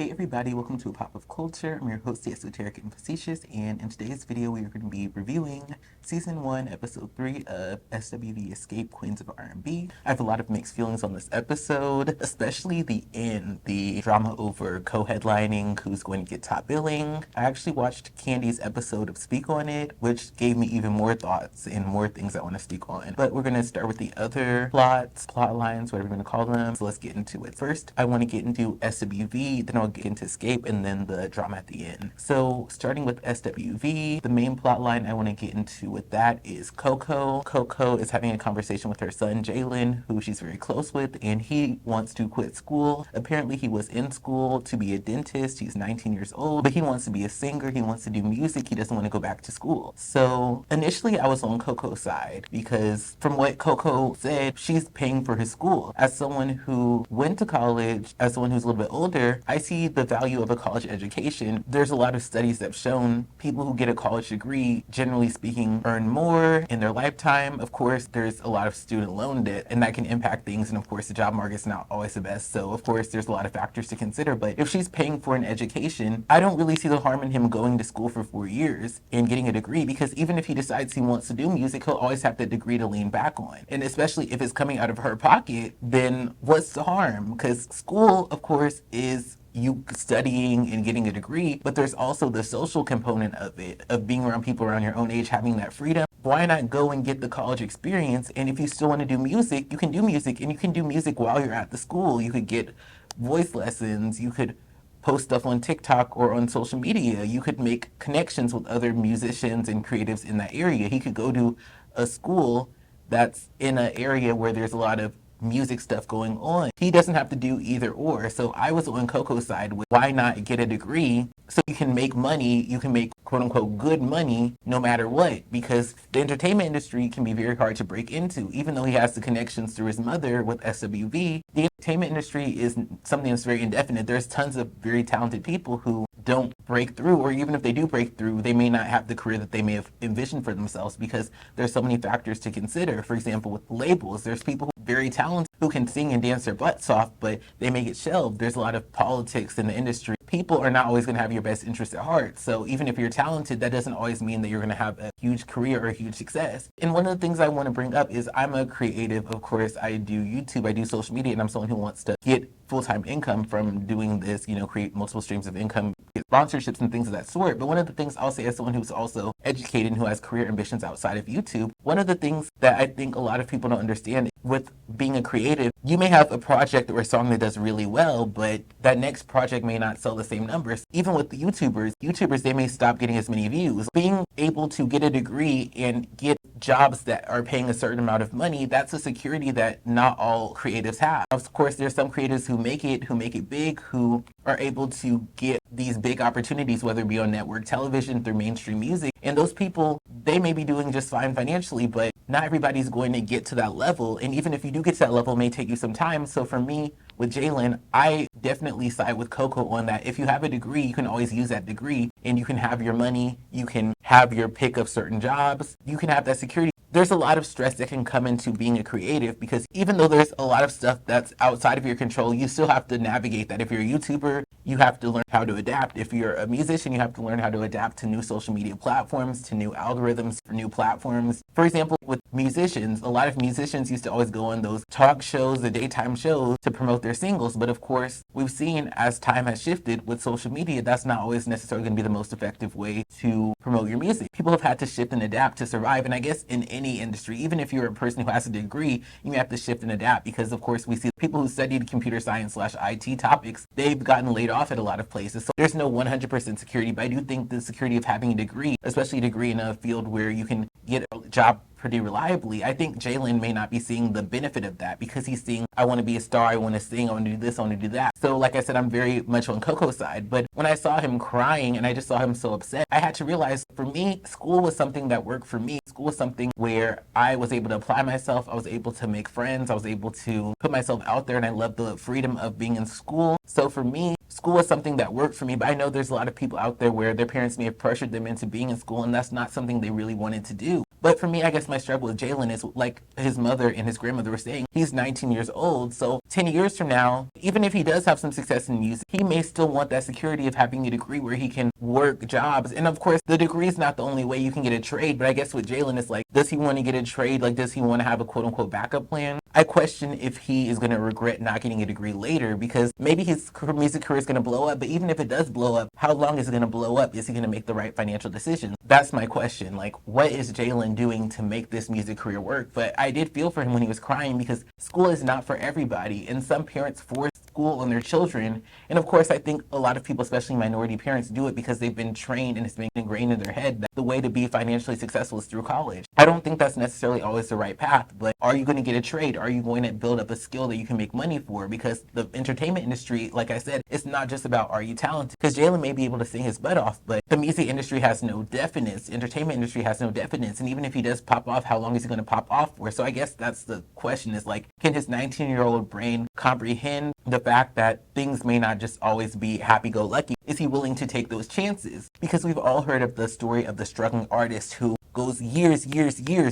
Hey everybody, welcome to A Pop of Culture. I'm your host, the Esoteric and Facetious, and in today's video we are going to be reviewing Season 1, Episode 3 of SWV Xscape, Queens of R&B. I have a lot of mixed feelings on this episode, especially the end, the drama over co-headlining, who's going to get top billing. I actually watched Candy's episode of Speak On It, which gave me even more thoughts and more things I want to speak on. But we're going to start with the other plot lines, whatever we're going to call them. So let's get into it. First, I want to get into SWV, then I'll get into Xscape, and then the drama at the end. So starting with SWV, the main plot line I want to get into with that is Coco. Coco is having a conversation with her son Jalen, who she's very close with, and he wants to quit school. Apparently he was in school to be a dentist. He's 19 years old, but he wants to be a singer. He wants to do music. He doesn't want to go back to school. So initially I was on Coco's side because from what Coco said, she's paying for his school. As someone who went to college, as someone who's a little bit older, I see the value of a college education. There's a lot of studies that have shown people who get a college degree, generally speaking, earn more in their lifetime. Of course, there's a lot of student loan debt, and that can impact things. And of course, the job market's not always the best. So of course, there's a lot of factors to consider. But if she's paying for an education, I don't really see the harm in him going to school for 4 years and getting a degree, because even if he decides he wants to do music, he'll always have that degree to lean back on. And especially if it's coming out of her pocket, then what's the harm? Because school, of course, is you studying and getting a degree, but there's also the social component of it, of being around people around your own age, having that freedom. Why not go and get the college experience? And if you still want to do music, you can do music, and you can do music while you're at the school. You could get voice lessons, you could post stuff on TikTok or on social media, you could make connections with other musicians and creatives in that area. He could go to a school that's in an area where there's a lot of music stuff going on. He doesn't have to do either or. So I was on Coco's side with why not get a degree so you can make money, you can make quote unquote good money no matter what, because the entertainment industry can be very hard to break into. Even though he has the connections through his mother with SWV, the entertainment industry is something that's very indefinite. There's tons of very talented people who don't break through, or even if they do break through, they may not have the career that they may have envisioned for themselves, because there's so many factors to consider. For example, with labels, there's people who are very talented who can sing and dance their butts off, but they may get shelved. There's a lot of politics in the industry. People are not always going to have your best interest at heart. So even if you're talented, that doesn't always mean that you're going to have a huge career or a huge success. And one of the things I want to bring up is I'm a creative. Of course, I do YouTube, I do social media, and I'm someone who wants to get full-time income from doing this, create multiple streams of income, get sponsorships and things of that sort. But one of the things I'll say as someone who's also educated and who has career ambitions outside of YouTube, one of the things that I think a lot of people don't understand with being a creative, you may have a project or a song that does really well, but that next project may not sell the same numbers. Even with the YouTubers, they may stop getting as many views. Being able to get a degree and get jobs that are paying a certain amount of money, that's a security that not all creatives have. Of course, there's some creatives who make it big, who are able to get these big opportunities, whether it be on network television, through mainstream music. And those people, they may be doing just fine financially, but not everybody's going to get to that level. And even if you do get to that level, it may take you some time. So for me, with Jalen, I definitely side with Coco on that. If you have a degree, you can always use that degree, and you can have your money, you can have your pick of certain jobs, you can have that security. There's a lot of stress that can come into being a creative, because even though there's a lot of stuff that's outside of your control, you still have to navigate that. If you're a YouTuber, you have to learn how to adapt. If you're a musician, you have to learn how to adapt to new social media platforms, to new algorithms, for new platforms. For example, with musicians, a lot of musicians used to always go on those talk shows, the daytime shows, to promote their singles. But of course, we've seen as time has shifted with social media, that's not always necessarily going to be the most effective way to promote your music. People have had to shift and adapt to survive. And I guess in any industry, even if you're a person who has a degree, you have to shift and adapt, because of course we see people who studied computer science / IT topics, they've gotten laid off at a lot of places. So there's no 100% security, but I do think the security of having a degree, especially a degree in a field where you can get a job pretty reliably, I think Jalen may not be seeing the benefit of that, because he's seeing, I want to be a star, I want to sing, I want to do this, I want to do that. So like I said, I'm very much on Coco's side. But when I saw him crying and I just saw him so upset, I had to realize, for me, school was something that worked for me. School school was something where I was able to apply myself, I was able to make friends, I was able to put myself out there, and I loved the freedom of being in school. So for me, school was something that worked for me, but I know there's a lot of people out there where their parents may have pressured them into being in school, and that's not something they really wanted to do. But for me, I guess my struggle with J.Len is like his mother and his grandmother were saying, he's 19 years old, so 10 years from now, even if he does have some success in music, he may still want that security of having a degree where he can work jobs. And of course, the degree is not the only way you can get a trade, but I guess with J.Len, it's like, does he want to get a trade? Like, does he want to have a quote-unquote backup plan? I question if he is going to regret not getting a degree later, because maybe his music career is going to blow up, but even if it does blow up, how long is it going to blow up? Is he going to make the right financial decisions? That's my question. Like, what is J.Len doing to make this music career work? But I did feel for him when he was crying, because school is not for everybody, and some parents force school on their children. And of course, I think a lot of people, especially minority parents, do it because they've been trained and it's been ingrained in their head that the way to be financially successful is through college. I don't think that's necessarily always the right path, but are you going to get a trade? Are you going to build up a skill that you can make money for? Because the entertainment industry, like I said, it's not just about are you talented? Because J.Len may be able to sing his butt off, but the music industry has no definites. The entertainment industry has no definites. And even if he does pop off, how long is he going to pop off for? So I guess that's the question, is like, can his 19-year-old brain comprehend the fact that things may not just always be happy-go-lucky? Is he willing to take those chances? Because we've all heard of the story of the struggling artist who goes years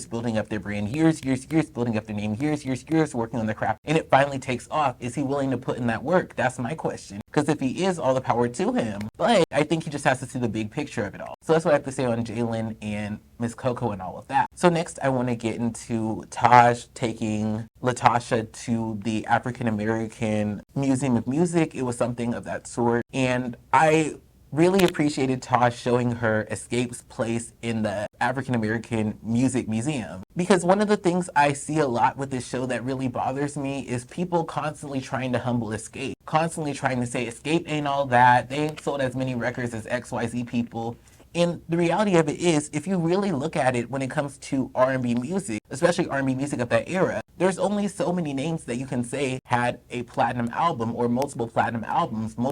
building up their brand, years building up their name, years working on their craft, and it finally takes off. Is he willing to put in that work? That's my question. Because if he is, all the power to him. But I think he just has to see the big picture of it all. So that's what I have to say on J.Len and Miss Coco and all of that. So next, I want to get into Taj taking Latasha to the African American Museum of Music. It was something of that sort. And I really appreciated Taj showing her Xscape's place in the African American Music Museum. Because one of the things I see a lot with this show that really bothers me is people constantly trying to humble Xscape. Constantly trying to say Xscape ain't all that. They ain't sold as many records as XYZ people. And the reality of it is, if you really look at it when it comes to R&B music, especially R&B music of that era, there's only so many names that you can say had a platinum album or multiple platinum albums and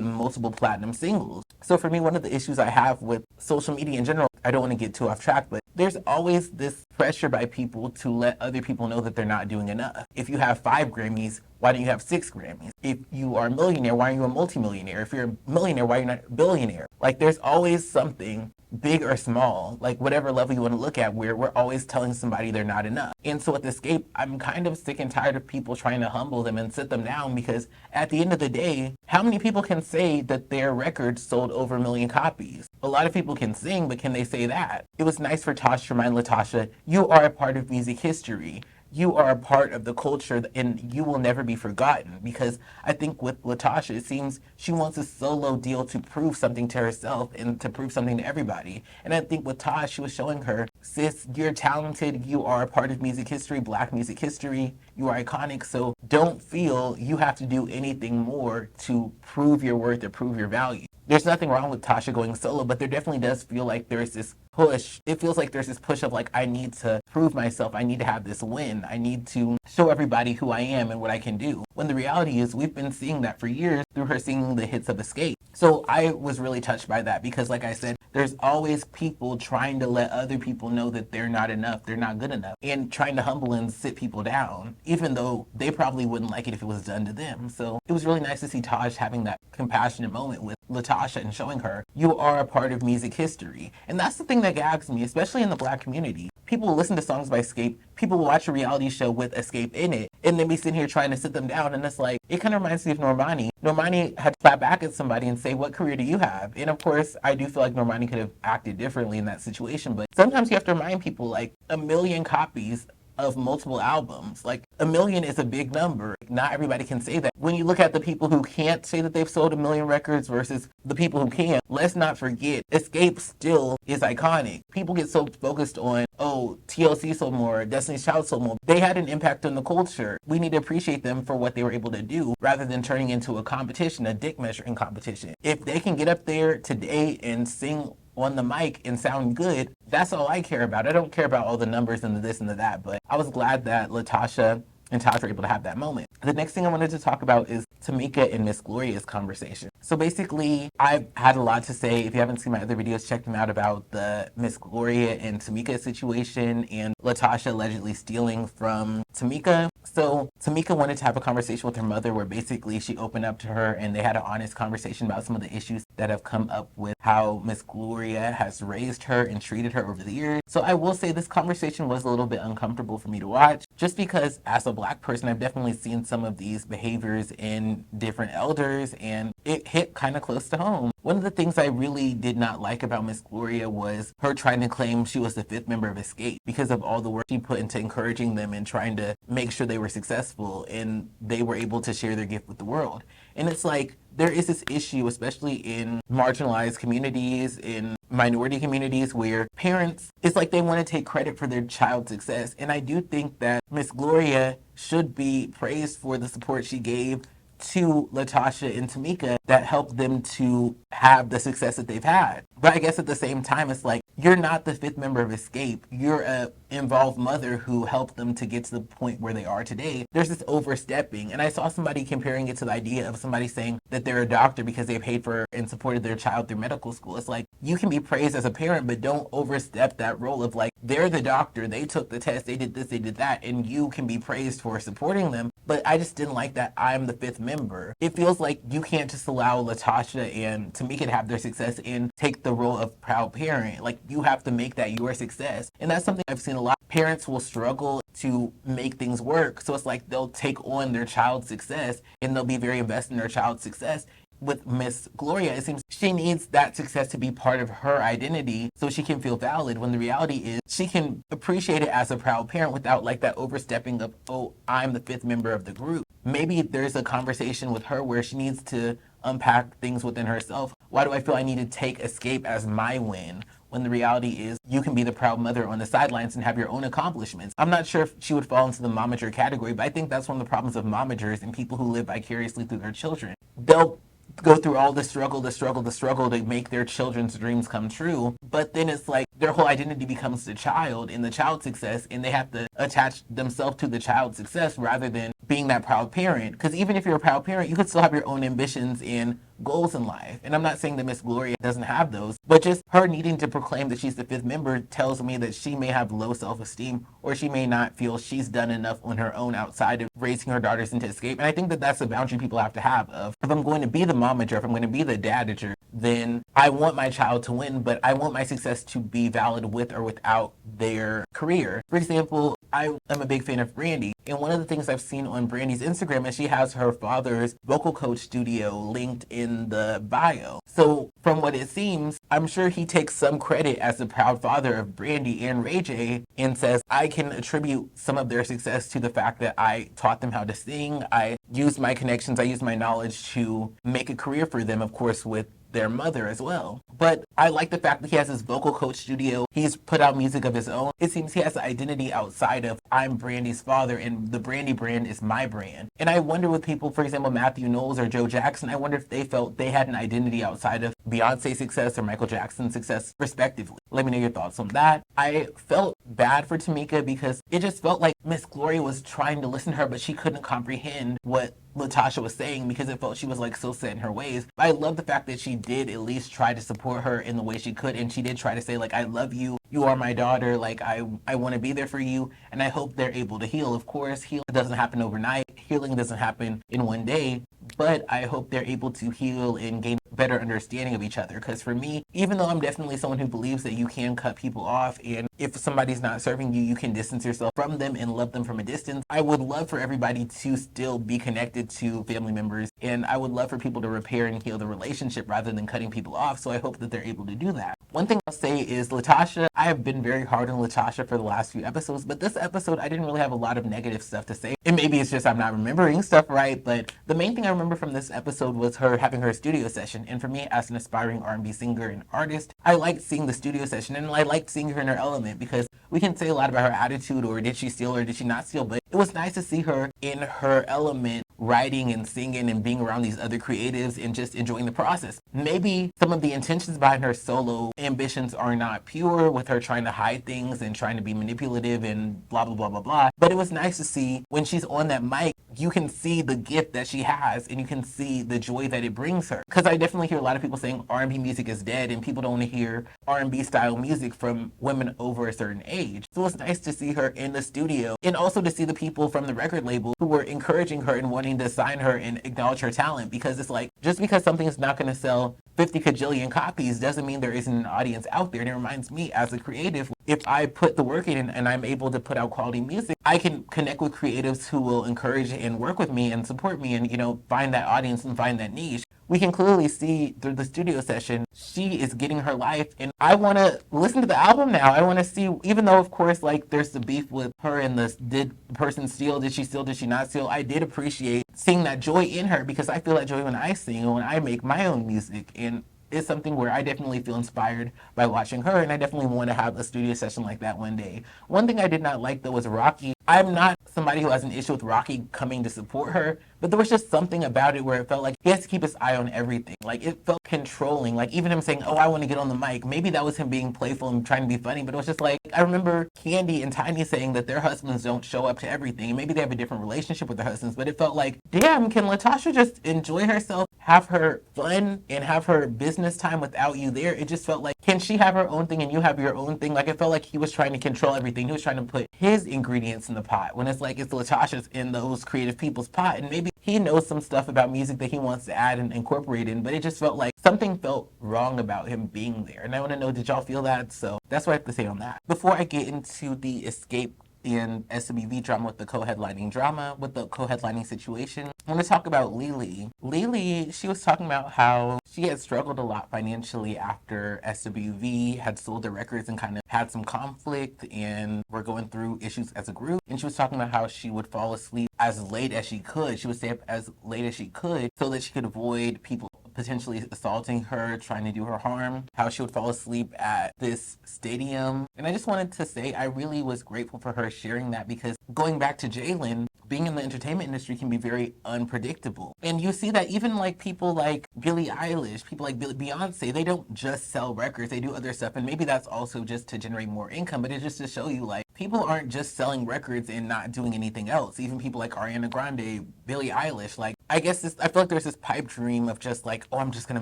multiple platinum singles. So for me, one of the issues I have with social media in general, I don't want to get too off track, but there's always this pressure by people to let other people know that they're not doing enough. If you have 5 Grammys, why don't you have 6 Grammys? If you are a millionaire, why are you a multimillionaire? If you're a millionaire, why are you not a billionaire? Like, there's always something, big or small, like whatever level you want to look at, where we're always telling somebody they're not enough. And so with Xscape, I'm kind of sick and tired of people trying to humble them and sit them down, because at the end of the day, how many people can say that their record sold over 1 million copies? A lot of people can sing, but can they say that? It was nice for Taj to remind Latasha, you are a part of music history. You are a part of the culture, and you will never be forgotten. Because I think with Latasha, it seems she wants a solo deal to prove something to herself and to prove something to everybody. And I think with Taj, she was showing her, sis, you're talented, you are a part of music history, Black music history, you are iconic, so don't feel you have to do anything more to prove your worth or prove your value. There's nothing wrong with Tasha going solo, but there definitely does feel like there's this push. It feels like there's this push of like, I need to prove myself. I need to have this win. I need to show everybody who I am and what I can do. When the reality is, we've been seeing that for years through her singing the hits of Xscape. So I was really touched by that, because like I said, there's always people trying to let other people know that they're not enough, they're not good enough, and trying to humble and sit people down, even though they probably wouldn't like it if it was done to them. So it was really nice to see Taj having that compassionate moment with Latasha and showing her, you are a part of music history. And that's the thing that gags me, especially in the Black community. People will listen to songs by Xscape, people will watch a reality show with Xscape in it, and then be sitting here trying to sit them down, and it's like, it kind of reminds me of Normani. Normani had to clap back at somebody and say, what career do you have? And of course, I do feel like Normani could have acted differently in that situation, but sometimes you have to remind people, like, 1 million copies of multiple albums. Like, 1 million is a big number. Not everybody can say that. When you look at the people who can't say that they've sold 1 million records versus the people who can, let's not forget, Xscape still is iconic. People get so focused on, oh, TLC sold more, Destiny's Child sold more. They had an impact on the culture. We need to appreciate them for what they were able to do, rather than turning into a competition, a dick measuring competition. If they can get up there today and sing on the mic and sound good, that's all I care about. I don't care about all the numbers and the this and the that, but I was glad that Latasha and Tasha were able to have that moment. The next thing I wanted to talk about is Tamika and Miss Gloria's conversation. So basically, I've had a lot to say. If you haven't seen my other videos, check them out about the Miss Gloria and Tamika situation and LaTasha allegedly stealing from Tamika. So Tamika wanted to have a conversation with her mother where basically she opened up to her and they had an honest conversation about some of the issues that have come up with how Miss Gloria has raised her and treated her over the years. So I will say this conversation was a little bit uncomfortable for me to watch, just because as a Black person, I've definitely seen some of these behaviors in different elders and it hit kind of close to home. One of the things I really did not like about Miss Gloria was her trying to claim she was the 5th member of Xscape because of all the work she put into encouraging them and trying to make sure they were successful and they were able to share their gift with the world. And it's like, there is this issue, especially in marginalized communities, in minority communities, where parents, it's like they want to take credit for their child's success. And I do think that Miss Gloria should be praised for the support she gave to LaTasha and Tamika that helped them to have the success that they've had. But I guess at the same time, it's like, you're not the 5th member of Xscape. You're a involved mother who helped them to get to the point where they are today. There's this overstepping. And I saw somebody comparing it to the idea of somebody saying that they're a doctor because they paid for and supported their child through medical school. It's like, you can be praised as a parent, but don't overstep that role of like, they're the doctor, they took the test, they did this, they did that, and you can be praised for supporting them. But I just didn't like that I'm the 5th member. It feels like you can't just allow LaTasha and Tamika to have their success and take the role of proud parent. Like, you have to make that your success. And that's something I've seen a lot. Parents will struggle to make things work. So it's like they'll take on their child's success and they'll be very invested in their child's success. With Miss Gloria, it seems she needs that success to be part of her identity so she can feel valid, when the reality is she can appreciate it as a proud parent without like that overstepping of, oh, I'm the 5th member of the group. Maybe there's a conversation with her where she needs to unpack things within herself. Why do I feel I need to take Xscape as my win, when the reality is you can be the proud mother on the sidelines and have your own accomplishments? I'm not sure if she would fall into the momager category, but I think that's one of the problems of momagers and people who live vicariously through their children. They'll go through all the struggle to make their children's dreams come true. But then it's like their whole identity becomes the child and the child's success, and they have to attach themselves to the child's success rather than being that proud parent. Because even if you're a proud parent, you could still have your own ambitions and goals in life. And I'm not saying that Miss Gloria doesn't have those, but just her needing to proclaim that she's the 5th member tells me that she may have low self-esteem, or she may not feel she's done enough on her own outside of raising her daughters into Xscape. And I think that that's a boundary people have to have of, if I'm going to be the momager, if I'm going to be the dadager, then I want my child to win, but I want my success to be valid with or without their career. For example, I am a big fan of Brandy, and one of the things I've seen on Brandy's Instagram is she has her father's vocal coach studio linked in the bio. So from what it seems, I'm sure he takes some credit as the proud father of Brandy and Ray J and says, I can attribute some of their success to the fact that I taught them how to sing, I used my connections, I used my knowledge to make a career for them, of course, with their mother as well. But I like the fact that he has his vocal coach studio. He's put out music of his own. It seems he has an identity outside of, I'm Brandy's father and the Brandy brand is my brand. And I wonder with people, for example, Matthew Knowles or Joe Jackson, I wonder if they felt they had an identity outside of Beyonce's success or Michael Jackson's success, respectively. Let me know your thoughts on that. I felt bad for Tamika because it just felt like Miss Gloria was trying to listen to her, but she couldn't comprehend what LaTasha was saying because it felt she was like so set in her ways. I love the fact that she did at least try to support her in the way she could, and she did try to say like, I love you, you are my daughter, like I want to be there for you, and I hope they're able to heal. Of course, healing doesn't happen overnight, healing doesn't happen in one day, but I hope they're able to heal and gain better understanding of each other. Because for me, even though I'm definitely someone who believes that you can cut people off, and if somebody's not serving you, you can distance yourself from them and love them from a distance, I would love for everybody to still be connected to family members, and I would love for people to repair and heal the relationship rather than cutting people off. So I hope that they're able to do that. One thing I'll say is LaTasha, I have been very hard on LaTasha for the last few episodes, but this episode I didn't really have a lot of negative stuff to say. And maybe it's just I'm not remembering stuff right, but the main thing I remember from this episode was her having her studio session. And for me, as an aspiring R&B singer and artist, I liked seeing the studio session, and I liked seeing her in her element, because we can say a lot about her attitude, or did she steal or did she not steal, but it was nice to see her in her element writing and singing and being around these other creatives and just enjoying the process. Maybe some of the intentions behind her solo ambitions are not pure, with her trying to hide things and trying to be manipulative and blah, blah, blah, blah, blah. But it was nice to see when she's on that mic, you can see the gift that she has and you can see the joy that it brings her. Because I definitely hear a lot of people saying R&B music is dead and people don't want to hear R&B style music from women over a certain age. So it's nice to see her in the studio and also to see the people from the record label who were encouraging her and wanting to sign her and acknowledge her talent, because it's like, just because something is not going to sell 50 kajillion copies doesn't mean there isn't an audience out there. And it reminds me as a creative, if I put the work in and I'm able to put out quality music, I can connect with creatives who will encourage and work with me and support me and, you know, find that audience and find that niche. We can clearly see through the studio session, she is getting her life, and I want to listen to the album now. I want to see, even though of course like there's the beef with her and the did the person steal, did she steal, did she not steal, I did appreciate seeing that joy in her, because I feel that joy when I sing and when I make my own music. And it's something where I definitely feel inspired by watching her, and I definitely want to have a studio session like that one day. One thing I did not like though was Rocky. I'm not somebody who has an issue with Rocky coming to support her, but there was just something about it where it felt like he has to keep his eye on everything. Like it felt controlling. Like even him saying, oh, I want to get on the mic. Maybe that was him being playful and trying to be funny, but it was just like, I remember Candy and Tiny saying that their husbands don't show up to everything. And maybe they have a different relationship with their husbands, but it felt like, damn, can Latasha just enjoy herself, have her fun, and have her business time without you there? It just felt like, can she have her own thing and you have your own thing? Like it felt like he was trying to control everything. He was trying to put his ingredients in the pot, when it's like it's Latasha's in those creative people's pot. And maybe he knows some stuff about music that he wants to add and incorporate in, but it just felt like something felt wrong about him being there. And I want to know, did y'all feel that? So that's what I have to say on that. Before I get into the Xscape and SWV drama with the co-headlining situation, I want to talk about Lily. Lily, she was talking about how she had struggled a lot financially after SWV had sold their records and kind of had some conflict and were going through issues as a group. And she was talking about how she would fall asleep as late as she could. She would stay up as late as she could so that she could avoid people potentially assaulting her, trying to do her harm, how she would fall asleep at this stadium. And I just wanted to say I really was grateful for her sharing that, because going back to Jalen, being in the entertainment industry can be very unpredictable. And you see that even like people like Billie Eilish, people like Beyonce, they don't just sell records, they do other stuff. And maybe that's also just to generate more income, but it's just to show you like people aren't just selling records and not doing anything else. Even people like Ariana Grande, Billie Eilish, like I feel like there's this pipe dream of just like, oh, I'm just gonna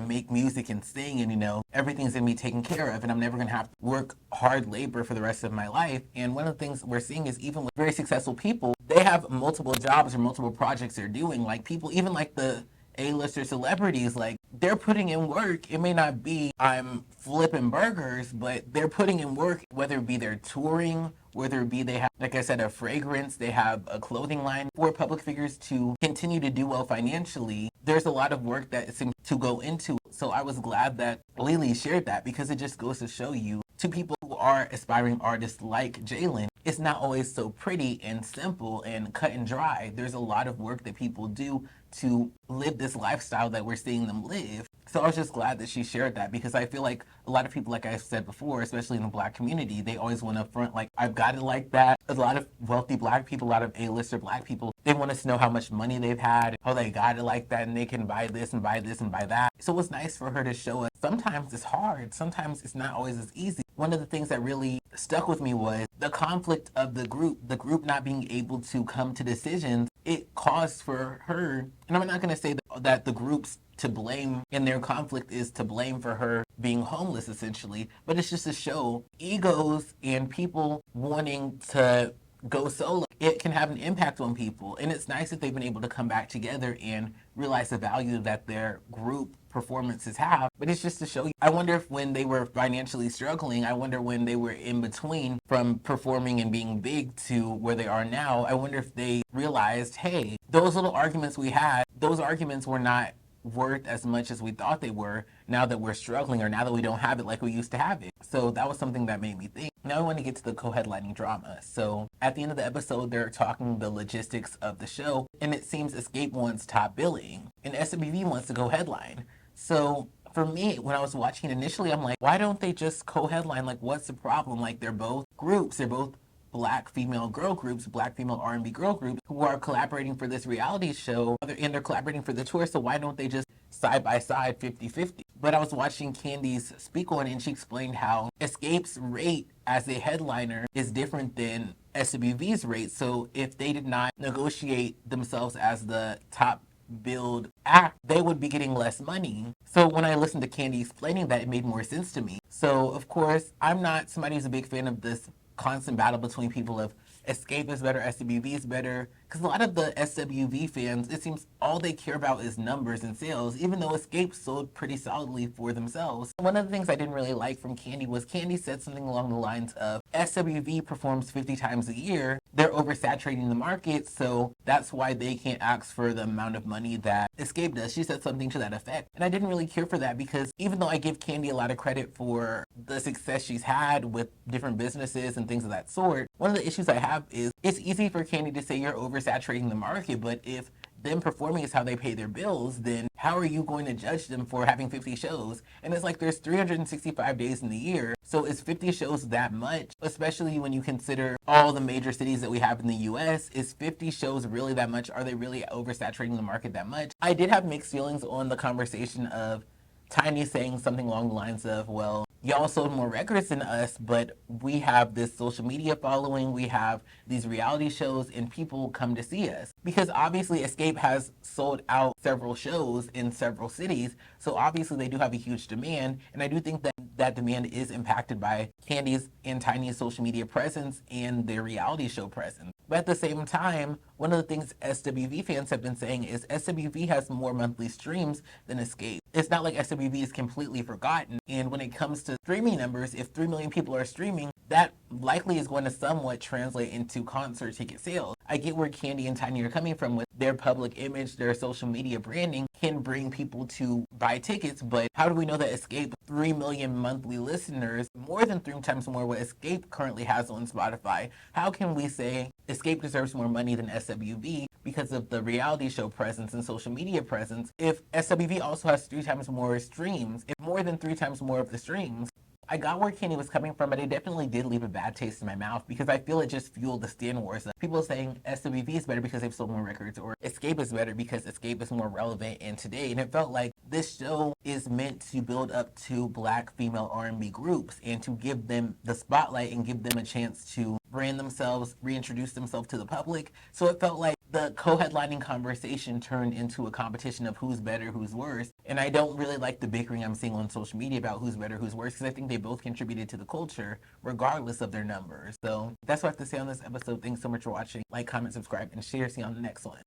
make music and sing and, you know, everything's gonna be taken care of and I'm never gonna have to work hard labor for the rest of my life. And one of the things we're seeing is even with very successful people, they have multiple jobs or multiple projects they're doing. Like people, even like the A-lister celebrities, like they're putting in work. It may not be I'm flipping burgers, but they're putting in work, whether it be they're touring, whether it be they have, like I said, a fragrance, they have a clothing line. For public figures to continue to do well financially, there's a lot of work that seems to go into. So I was glad that Lily shared that, because it just goes to show you, to people who are aspiring artists like Jalen, it's not always so pretty and simple and cut and dry. There's a lot of work that people do to live this lifestyle that we're seeing them live. So I was just glad that she shared that, because I feel like a lot of people, like I said before, especially in the Black community, they always want to front like, I've got it like that. A lot of wealthy Black people, a lot of A-lister Black people, they want us to know how much money they've had, how they got it like that, and they can buy this and buy this and buy that. So it was nice for her to show us sometimes it's hard, sometimes it's not always as easy. One of the things that really stuck with me was the conflict of the group not being able to come to decisions. It caused for her, and I'm not going to say that the group's to blame and their conflict is to blame for her being homeless essentially, but it's just to show egos and people wanting to go solo. It can have an impact on people, and it's nice that they've been able to come back together and realize the value that their group performances have. But it's just to show you, I wonder if when they were financially struggling, I wonder when they were in between from performing and being big to where they are now, I wonder if they realized, hey, those little arguments we had, those arguments were not worth as much as we thought they were now that we're struggling, or now that we don't have it like we used to have it. So that was something that made me think. Now I want to get to the co-headlining drama. So at the end of the episode, they're talking the logistics of the show, and it seems Xscape wants top billing and SWV wants to go headline. So for me, when I was watching initially, I'm like, why don't they just co-headline? Like, what's the problem? Like, they're both groups, they're both black female girl groups, black female R&B girl groups who are collaborating for this reality show, and they're collaborating for the tour, so why don't they just side by side 50-50? But I was watching Candy's speak on it, and she explained how Xscape's rate as a headliner is different than SWV's rate. So if they did not negotiate themselves as the top billed act, they would be getting less money. So when I listened to Candy explaining that, it made more sense to me. So of course, I'm not somebody who's a big fan of this constant battle between people of Xscape is better, SWV is better, because a lot of the SWV fans, it seems all they care about is numbers and sales, even though Xscape sold pretty solidly for themselves. One of the things I didn't really like from Candy was Candy said something along the lines of SWV performs 50 times a year, they're oversaturating the market, so that's why they can't ask for the amount of money that Xscape does. She said something to that effect, and I didn't really care for that, because even though I give Candy a lot of credit for the success she's had with different businesses and things of that sort, one of the issues I have is it's easy for Candy to say you're oversaturating the market, but if them performing is how they pay their bills, then how are you going to judge them for having 50 shows? And it's like there's 365 days in the year, so is 50 shows that much? Especially when you consider all the major cities that we have in the US, is 50 shows really that much? Are they really oversaturating the market that much? I did have mixed feelings on the conversation of Tiny saying something along the lines of, well, y'all sold more records than us, but we have this social media following, we have these reality shows, and people come to see us. Because obviously Xscape has sold out several shows in several cities, so obviously they do have a huge demand, and I do think that that demand is impacted by Candy's and Tiny's social media presence and their reality show presence. But at the same time, one of the things SWV fans have been saying is SWV has more monthly streams than Xscape. It's not like SWV is completely forgotten. And when it comes to streaming numbers, if 3 million people are streaming, that likely is going to somewhat translate into concert ticket sales. I get where Candy and Tiny are coming from with their public image, their social media branding can bring people to buy tickets, but how do we know that Xscape 3 million monthly listeners, more than 3 times more what Xscape currently has on Spotify? How can we say Xscape deserves more money than SWV because of the reality show presence and social media presence if SWV also has 3 times more streams, if more than 3 times more of the streams? I got where Candy was coming from, but it definitely did leave a bad taste in my mouth because I feel it just fueled the Stan Wars of people saying SWV is better because they've sold more records, or Xscape is better because Xscape is more relevant in today. And it felt like this show is meant to build up to black female R&B groups and to give them the spotlight and give them a chance to brand themselves, reintroduce themselves to the public. So it felt like the co-headlining conversation turned into a competition of who's better, who's worse. And I don't really like the bickering I'm seeing on social media about who's better, who's worse, because I think they both contributed to the culture regardless of their numbers. So that's what I have to say on this episode. Thanks so much for watching. Like, comment, subscribe, and share. See you on the next one.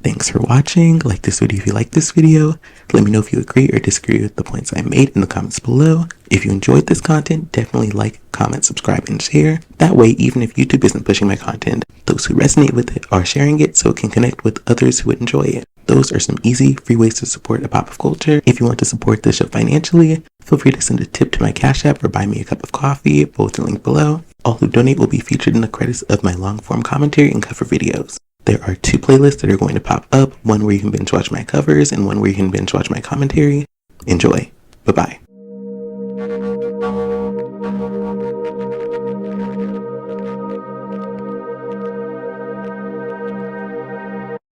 Thanks for watching. Like this video if you like this video. Let me know if you agree or disagree with the points I made in the comments below. If you enjoyed this content, definitely like, comment, subscribe, and share. That way, even if YouTube isn't pushing my content, those who resonate with it are sharing it so it can connect with others who would enjoy it. Those are some easy, free ways to support a pop of culture. If you want to support the show financially, feel free to send a tip to my Cash App or buy me a cup of coffee, both are linked below. All who donate will be featured in the credits of my long-form commentary and cover videos. There are 2 playlists that are going to pop up, one where you can binge watch my covers and one where you can binge watch my commentary. Enjoy. Bye-bye.